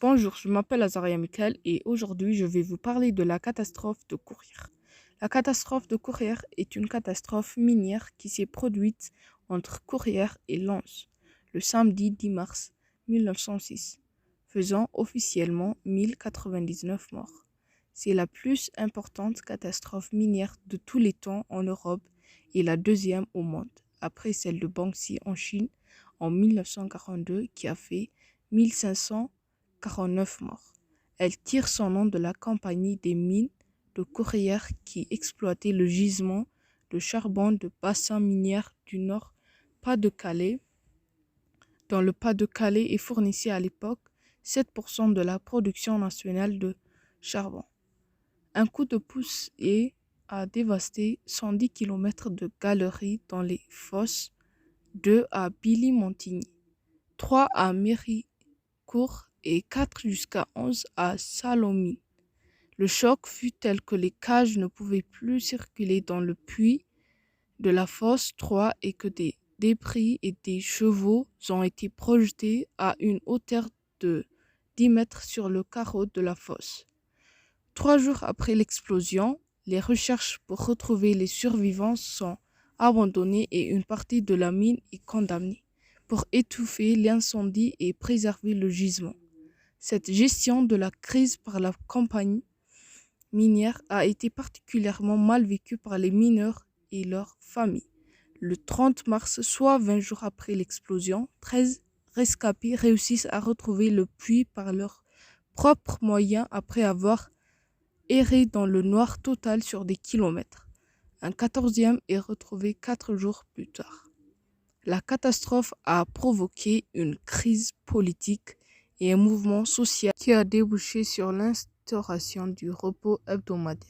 Bonjour, je m'appelle Azaria Michael et aujourd'hui je vais vous parler de la catastrophe de Courrières. La catastrophe de Courrières est une catastrophe minière qui s'est produite entre Courrières et Lens le samedi 10 mars 1906, faisant officiellement 1099 morts. C'est la plus importante catastrophe minière de tous les temps en Europe et la deuxième au monde, après celle de Bangxi en Chine en 1942 qui a fait 1549 morts. Elle tire son nom de la compagnie des mines de Courrières qui exploitait le gisement de charbon de bassin minière du Nord Pas-de-Calais, dans le Pas-de-Calais et fournissait à l'époque 7% de la production nationale de charbon. Un coup de pouce a dévasté 110 km de galeries dans les fosses, 2 à Billy-Montigny, 3 à Méricourt et 4 jusqu'à 11 à Salomine. Le choc fut tel que les cages ne pouvaient plus circuler dans le puits de la fosse 3 et que des débris et des chevaux ont été projetés à une hauteur de 10 mètres sur le carreau de la fosse. 3 jours après l'explosion, les recherches pour retrouver les survivants sont abandonnées et une partie de la mine est condamnée pour étouffer l'incendie et préserver le gisement. Cette gestion de la crise par la compagnie minière a été particulièrement mal vécue par les mineurs et leurs familles. Le 30 mars, soit 20 jours après l'explosion, 13 rescapés réussissent à retrouver le puits par leurs propres moyens après avoir erré dans le noir total sur des kilomètres. Un 14e est retrouvé 4 jours plus tard. La catastrophe a provoqué une crise politique et un mouvement social qui a débouché sur l'instauration du repos hebdomadaire.